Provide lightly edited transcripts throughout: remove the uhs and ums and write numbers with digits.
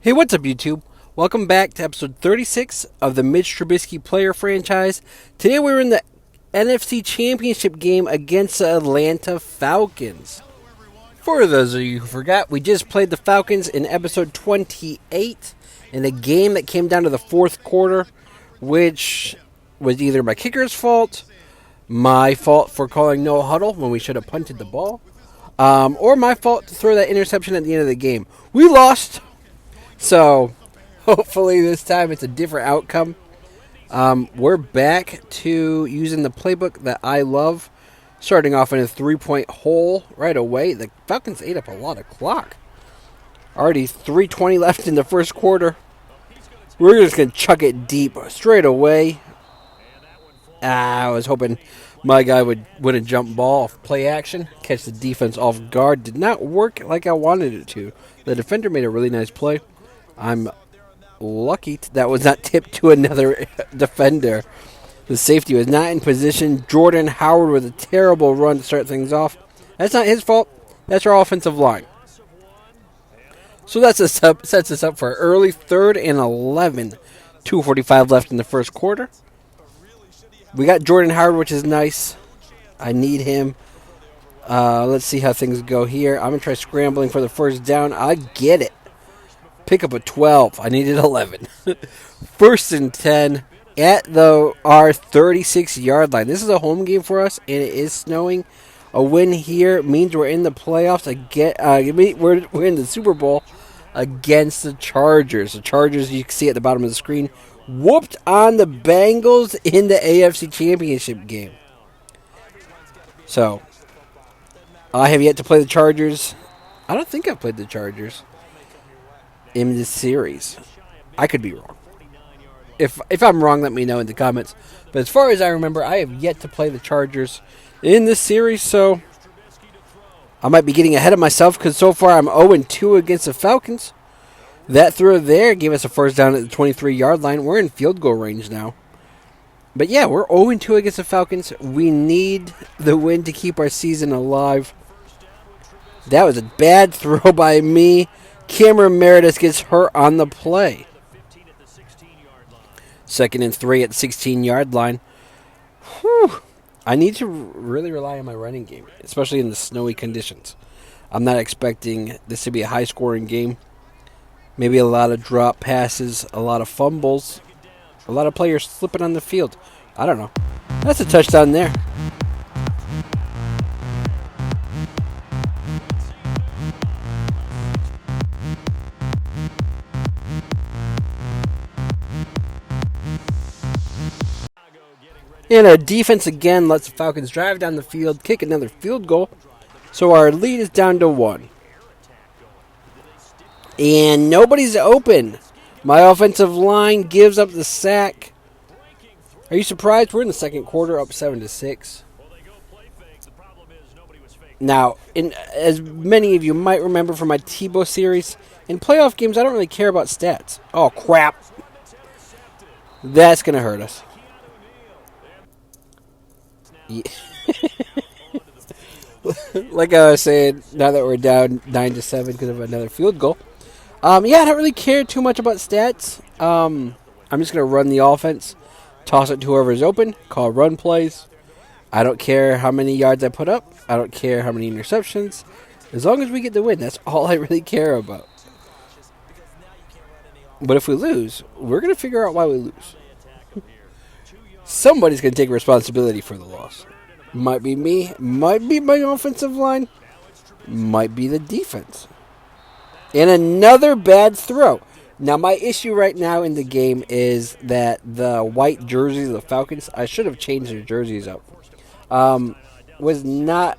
Hey, what's up, YouTube? Welcome back to episode 36 of the Mitch Trubisky Player Franchise. Today we're in the NFC Championship game against the Atlanta Falcons. For those of you who forgot, we just played the Falcons in episode 28 in a game that came down to the fourth quarter, which was either my kicker's fault, my fault for calling no huddle when we should have punted the ball, or my fault to throw that interception at the end of the game. We lost. So, hopefully this time it's a different outcome. We're back to using the playbook that I love, starting off in a three-point hole right away. The Falcons ate up a lot of clock. Already 3:20 left in the first quarter. We're just going to chuck it deep straight away. I was hoping my guy would win a jump ball off play action, catch the defense off guard. Did not work like I wanted it to. The defender made a really nice play. I'm lucky that was not tipped to another defender. The safety was not in position. Jordan Howard with a terrible run to start things off. That's not his fault. That's our offensive line. So that sets us up for an early 3rd and 11. 2:45 left in the first quarter. We got Jordan Howard, which is nice. I need him. Let's see how things go here. I'm going to try scrambling for the first down. I get it. Pick up a 12. I needed 11. 1st and 10 at our 36-yard line. This is a home game for us, and it is snowing. A win here means we're in the playoffs. We're in the Super Bowl against the Chargers. The Chargers, you can see at the bottom of the screen, whooped on the Bengals in the AFC Championship game. So, I have yet to play the Chargers. I don't think I've played the Chargers in this series. I could be wrong. If I'm wrong, let me know in the comments. But as far as I remember, I have yet to play the Chargers in this series, so I might be getting ahead of myself because so far I'm 0-2 against the Falcons. That throw there gave us a first down at the 23-yard line. We're in field goal range now. But yeah, we're 0-2 against the Falcons. We need the win to keep our season alive. That was a bad throw by me. Cameron Meredith gets hurt on the play. 2nd and 3 at the 16-yard line. Whew. I need to really rely on my running game, especially in the snowy conditions. I'm not expecting this to be a high-scoring game. Maybe a lot of drop passes, a lot of fumbles, a lot of players slipping on the field. I don't know. That's a touchdown there. And our defense again lets the Falcons drive down the field, kick another field goal. So our lead is down to 1. And nobody's open. My offensive line gives up the sack. Are you surprised? We're in the second quarter, up 7-6. Now, as many of you might remember from my Tebow series, in playoff games, I don't really care about stats. Oh, crap. That's going to hurt us. Yeah. Like I was saying, now that we're down 9-7 because of another field goal. I don't really care too much about stats. I'm just going to run the offense, toss it to whoever's open, call run plays. I don't care how many yards I put up. I don't care how many interceptions. As long as we get the win, that's all I really care about. But if we lose, we're going to figure out why we lose. Somebody's going to take responsibility for the loss. Might be me, might be my offensive line, might be the defense. And another bad throw. Now, my issue right now in the game is that the white jerseys of the Falcons, I should have changed their jerseys up, was not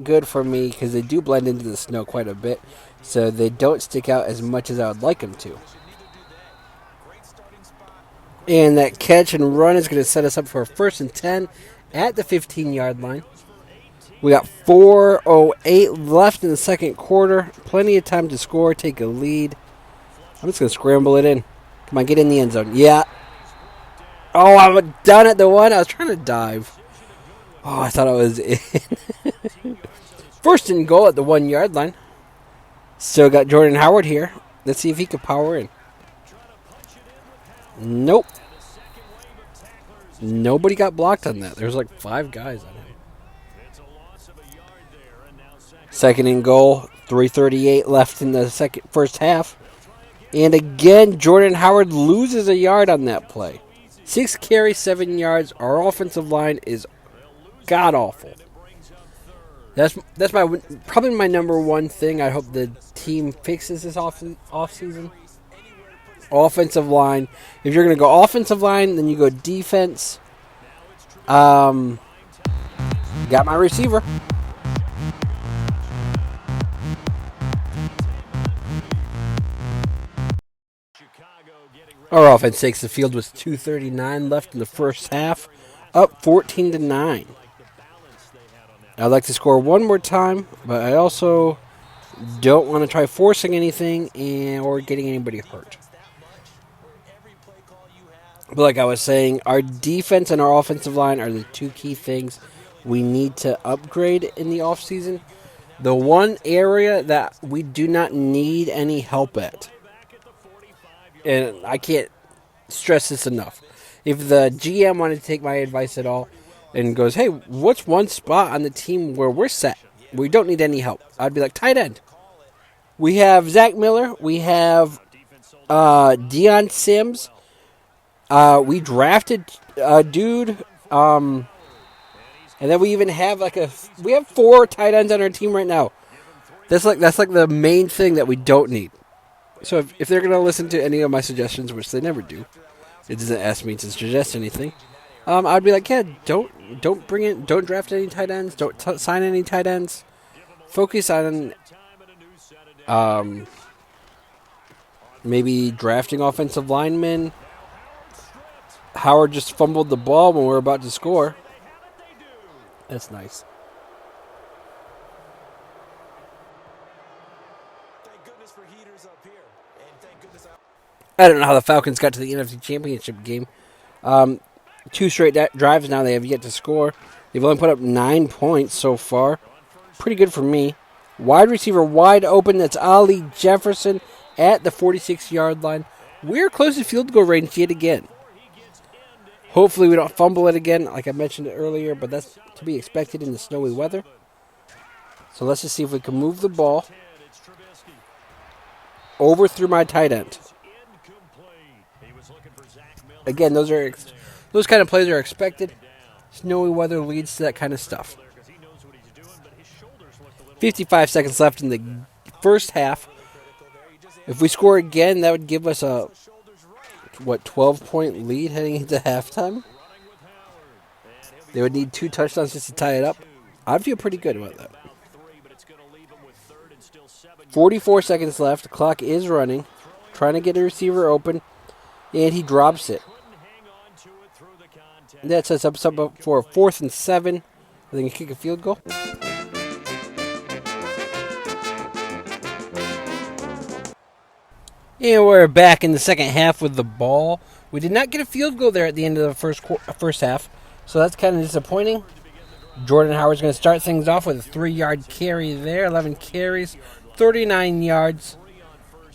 good for me because they do blend into the snow quite a bit, so they don't stick out as much as I would like them to. And that catch and run is going to set us up for a 1st and 10 at the 15-yard line. We got 4:08 left in the second quarter. Plenty of time to score, take a lead. I'm just going to scramble it in. Come on, get in the end zone. Yeah. Oh, I'm down at the 1. I was trying to dive. Oh, I thought I was in. 1st and goal at the 1-yard line. Still got Jordan Howard here. Let's see if he can power in. Nope. Nobody got blocked on that. There's like 5 guys on him. Second and goal. 3:38 left in the first half. And again, Jordan Howard loses a yard on that play. 6 carries, 7 yards. Our offensive line is god-awful. That's probably my number one thing I hope the team fixes this offseason. Offensive line. If you're going to go offensive line, then you go defense. Got my receiver. Our offense takes the field with 2:39 left in the first half, up 14-9. I'd like to score one more time, but I also don't want to try forcing anything or getting anybody hurt. But like I was saying, our defense and our offensive line are the 2 key things we need to upgrade in the offseason. The one area that we do not need any help at, and I can't stress this enough, if the GM wanted to take my advice at all and goes, hey, what's one spot on the team where we're set? We don't need any help. I'd be like, tight end. We have Zach Miller. We have Deion Sims. We drafted a dude. And then we even have we have 4 tight ends on our team right now. That's like the main thing that we don't need. So if they're going to listen to any of my suggestions, which they never do, it doesn't ask me to suggest anything. I'd be like, yeah, don't draft any tight ends, don't sign any tight ends. Focus on maybe drafting offensive linemen. Howard just fumbled the ball when we were about to score. That's nice. I don't know how the Falcons got to the NFC Championship game. 2 straight drives now. They have yet to score. They've only put up 9 points so far. Pretty good for me. Wide receiver wide open. That's Ali Jefferson at the 46-yard line. We're close to field goal range yet again. Hopefully we don't fumble it again, like I mentioned earlier, but that's to be expected in the snowy weather. So let's just see if we can move the ball over through my tight end. Again, those kind of plays are expected. Snowy weather leads to that kind of stuff. 55 seconds left in the first half. If we score again, that would give us a 12-point lead heading into halftime. They would need 2 touchdowns just to tie it up. I'd feel pretty good about that. 44 seconds left. The clock is running. Trying to get a receiver open. And he drops it. That sets up for a 4th and 7. I think he kick a field goal. And we're back in the second half with the ball. We did not get a field goal there at the end of the first half, so that's kind of disappointing. Jordan Howard's going to start things off with a 3-yard carry there, 11 carries, 39 yards.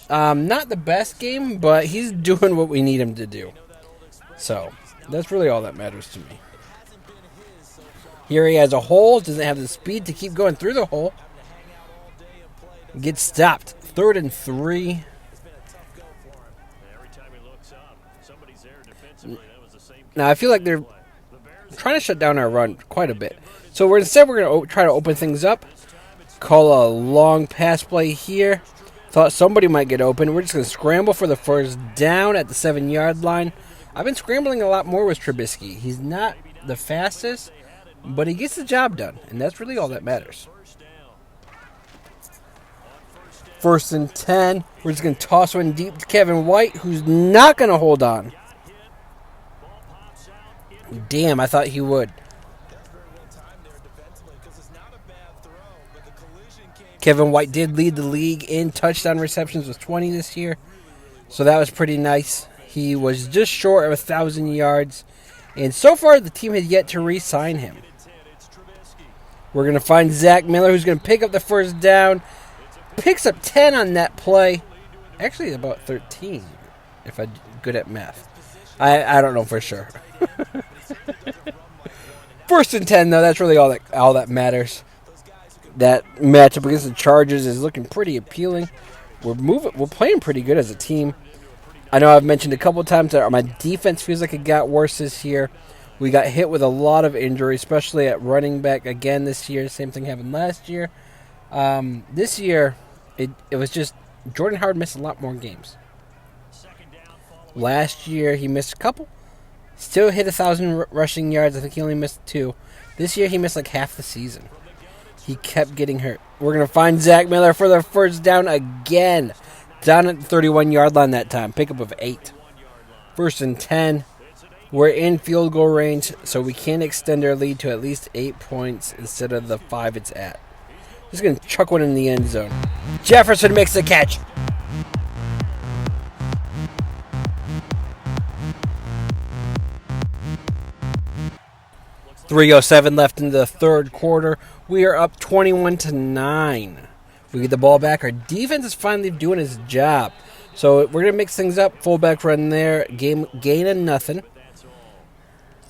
Not the best game, but he's doing what we need him to do. So that's really all that matters to me. Here he has a hole, doesn't have the speed to keep going through the hole. Gets stopped. 3rd and 3. Now, I feel like they're trying to shut down our run quite a bit. So we're going to try to open things up. Call a long pass play here. Thought somebody might get open. We're just going to scramble for the first down at the 7-yard line. I've been scrambling a lot more with Trubisky. He's not the fastest, but he gets the job done, and that's really all that matters. 1st and 10. We're just going to toss one deep to Kevin White, who's not going to hold on. Damn, I thought he would. Kevin White did lead the league in touchdown receptions with 20 this year, so that was pretty nice. He was just short of 1,000 yards, and so far the team has yet to re-sign him. We're going to find Zach Miller, who's going to pick up the first down. Picks up 10 on that play. Actually, about 13, if I'm good at math. I don't know for sure. First and 10, though, that's really all that matters. That matchup against the Chargers is looking pretty appealing. We're playing pretty good as a team. I know I've mentioned a couple times that my defense feels like it got worse this year. We got hit with a lot of injuries, especially at running back again this year. Same thing happened last year. This year, it was just Jordan Howard missed a lot more games. Last year, he missed a couple. Still hit 1,000 rushing yards. I think he only missed 2. This year, he missed like half the season. He kept getting hurt. We're going to find Zach Miller for the first down again. Down at the 31-yard line that time. Pickup of 8. First and 10. We're in field goal range, so we can extend our lead to at least 8 points instead of the 5 it's at. Just going to chuck one in the end zone. Jefferson makes the catch. .307 left in the third quarter. We are up 21-9. We get the ball back. Our defense is finally doing its job. So we're going to mix things up. Fullback run there. Gain of nothing.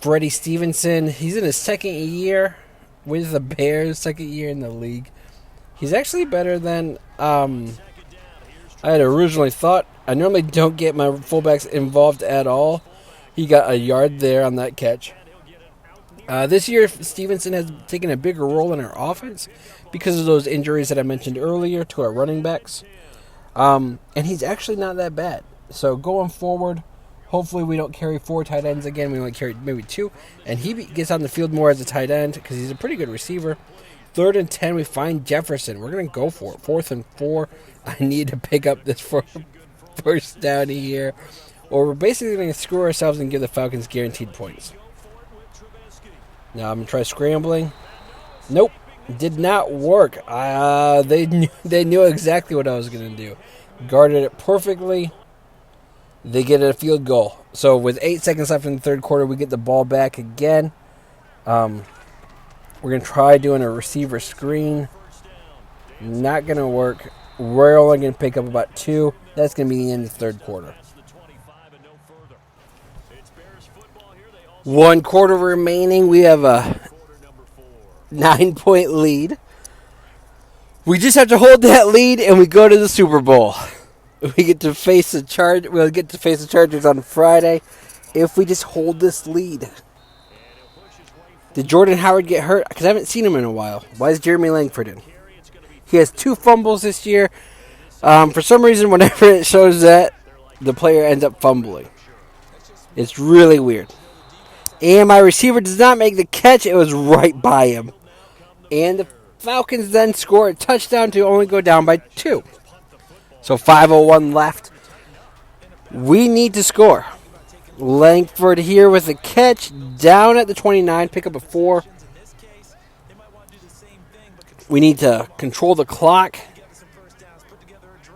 Freddie Stevenson, he's in his second year with the Bears, second year in the league. He's actually better than I had originally thought. I normally don't get my fullbacks involved at all. He got a yard there on that catch. This year, Stevenson has taken a bigger role in our offense because of those injuries that I mentioned earlier to our running backs. And he's actually not that bad. So going forward, hopefully we don't carry 4 tight ends again. We only carry maybe 2. And he gets on the field more as a tight end because he's a pretty good receiver. 3rd and 10, we find Jefferson. We're going to go for it. 4th and 4. I need to pick up this first down here. Or we're basically going to screw ourselves and give the Falcons guaranteed points. Now I'm going to try scrambling. Nope. Did not work. They knew exactly what I was going to do. Guarded it perfectly. They get a field goal. So with 8 seconds left in the third quarter, we get the ball back again. We're going to try doing a receiver screen. Not going to work. We're only going to pick up about 2. That's going to be the end of the third quarter. 1 quarter remaining. We have a 9-point lead. We just have to hold that lead, and we go to the Super Bowl. We get to face the We'll get to face the Chargers on Friday if we just hold this lead. Did Jordan Howard get hurt? Because I haven't seen him in a while. Why is Jeremy Langford in? He has 2 fumbles this year. For some reason, whenever it shows that, the player ends up fumbling. It's really weird. And my receiver does not make the catch. It was right by him. And the Falcons then score a touchdown to only go down by 2. So 5:01 left. We need to score. Langford here with the catch. Down at the 29. Pick up a 4. We need to control the clock.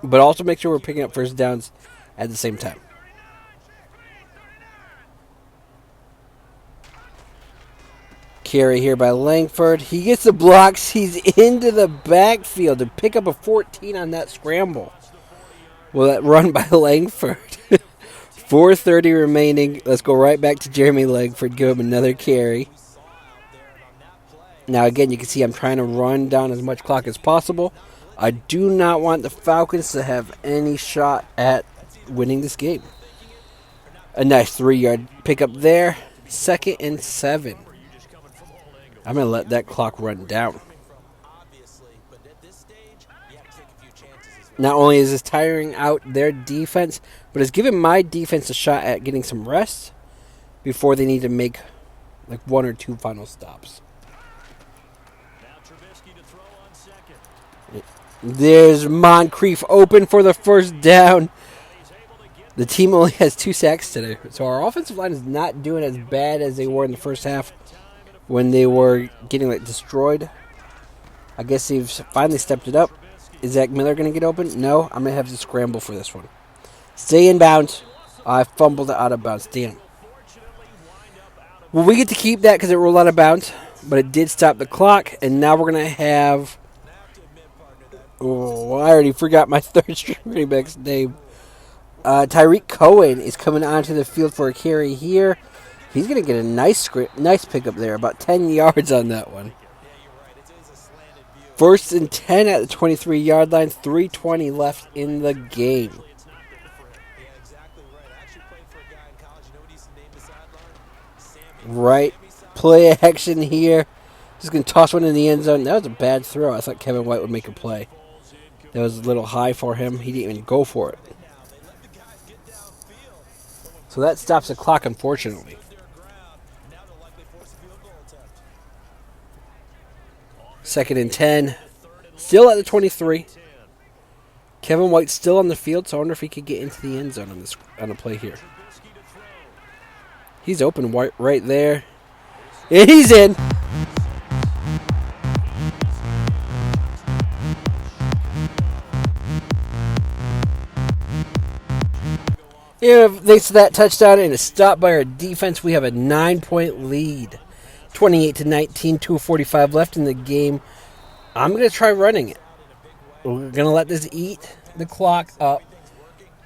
But also make sure we're picking up first downs at the same time. Carry here by Langford. He gets the blocks. He's into the backfield to pick up a 14 on that scramble. Well, that run by Langford. 4:30 remaining. Let's go right back to Jeremy Langford. Give him another carry. Now, again, you can see I'm trying to run down as much clock as possible. I do not want the Falcons to have any shot at winning this game. A nice 3-yard pickup there. 2nd and 7. I'm going to let that clock run down. Not only is this tiring out their defense, but it's giving my defense a shot at getting some rest before they need to make like 1 or 2 final stops. There's Moncrief open for the first down. The team only has 2 sacks today, so our offensive line is not doing as bad as they were in the first half when they were getting destroyed. I guess they've finally stepped it up. Is Zach Miller going to get open? No, I'm going to have to scramble for this one. Stay in bounds. I fumbled it out of bounds. Damn. Well, we get to keep that because it rolled out of bounds, but it did stop the clock, and now we're going to have Oh, I already forgot my third string running back's name. Tyrik Cohen is coming onto the field for a carry here. He's going to get a nice pickup there, about 10 yards on that one. 1st and 10 at the 23-yard line, 3:20 left in the game. Right, play action here. Just going to toss one in the end zone. That was a bad throw. I thought Kevin White would make a play. That was a little high for him. He didn't even go for it. So that stops the clock, unfortunately. 2nd and 10. Still at the 23. Kevin White still on the field, so I wonder if he could get into the end zone on a play here. He's open right there. And he's in. Yeah, thanks to that touchdown and a stop by our defense, we have a 9-point lead. 28-19, 2:45 left in the game. I'm going to try running it. We're going to let this eat the clock up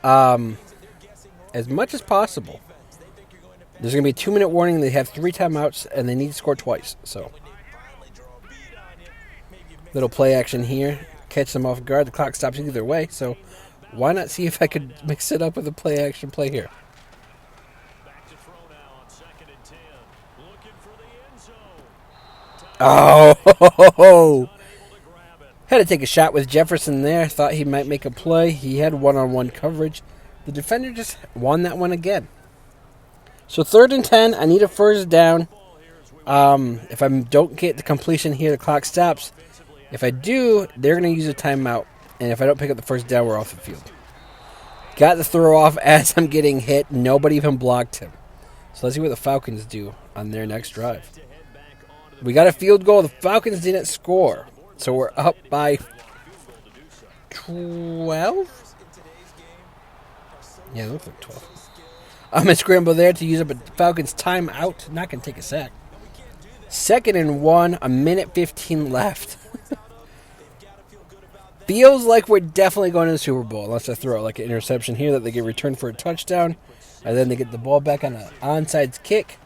as much as possible. There's going to be a 2-minute warning. They have 3 timeouts, and they need to score twice. So, little play action here. Catch them off guard. The clock stops either way, so why not see if I could mix it up with a play action play here? Oh! Had to take a shot with Jefferson there. Thought he might make a play. He had one-on-one coverage. The defender just won that one again. So 3rd and 10. I need a first down. If I don't get the completion here, the clock stops. If I do, they're going to use a timeout. And if I don't pick up the first down, we're off the field. Got the throw off as I'm getting hit. Nobody even blocked him. So let's see what the Falcons do on their next drive. We got a field goal. The Falcons didn't score. So we're up by 12? Yeah, it looks like 12. I'm going to scramble there to use up a Falcons timeout. Not going to take a sack. 2nd and 1, a minute 15 left. Feels like we're definitely going to the Super Bowl unless I throw like an interception here that they get returned for a touchdown. And then they get the ball back on an onside kick.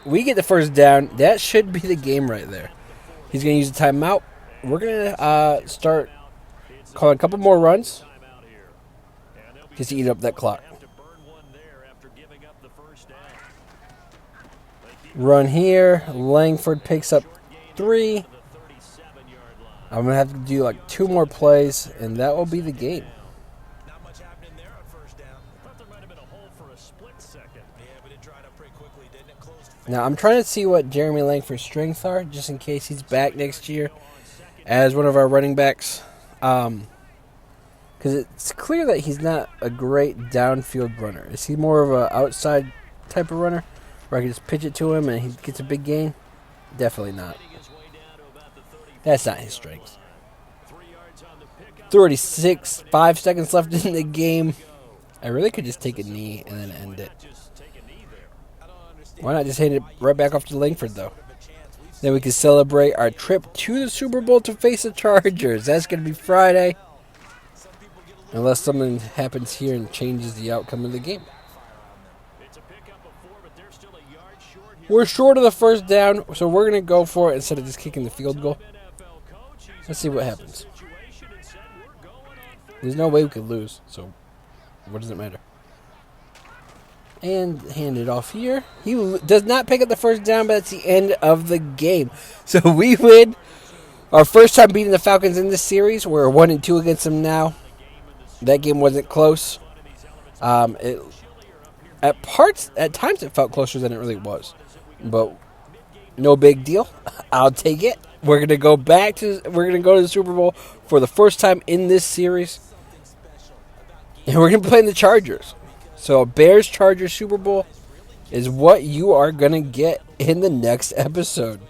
We get the first down. That should be the game right there. He's going to use a timeout. We're going to start calling a couple more runs just to eat up that clock. Run here. Langford picks up 3. I'm going to have to do like 2 more plays, and that will be the game. Now, I'm trying to see what Jeremy Langford's strengths are, just in case he's back next year as one of our running backs. Because it's clear that he's not a great downfield runner. Is he more of an outside type of runner, where I can just pitch it to him and he gets a big gain? Definitely not. That's not his strength. 36, 5 seconds left in the game. I really could just take a knee and then end it. Why not just hand it right back off to Langford, though? Then we can celebrate our trip to the Super Bowl to face the Chargers. That's going to be Friday. Unless something happens here and changes the outcome of the game. We're short of the first down, so we're going to go for it instead of just kicking the field goal. Let's see what happens. There's no way we could lose, so what does it matter? And hand it off here. He does not pick up the first down, but that's the end of the game. So we win. Our first time beating the Falcons in this series. We're 1-2 against them now. That game wasn't close. At times it felt closer than it really was. But no big deal. I'll take it. We're gonna go to the Super Bowl for the first time in this series. And we're gonna be playing the Chargers. So a Bears-Chargers Super Bowl is what you are going to get in the next episode.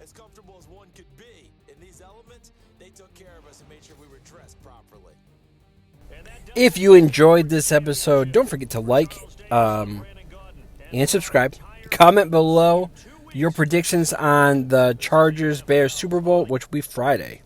As comfortable as one could be in these elements, they took care of us and made sure we were dressed properly. If you enjoyed this episode, don't forget to like and subscribe. Comment below your predictions on the Chargers-Bears Super Bowl, which will be Friday.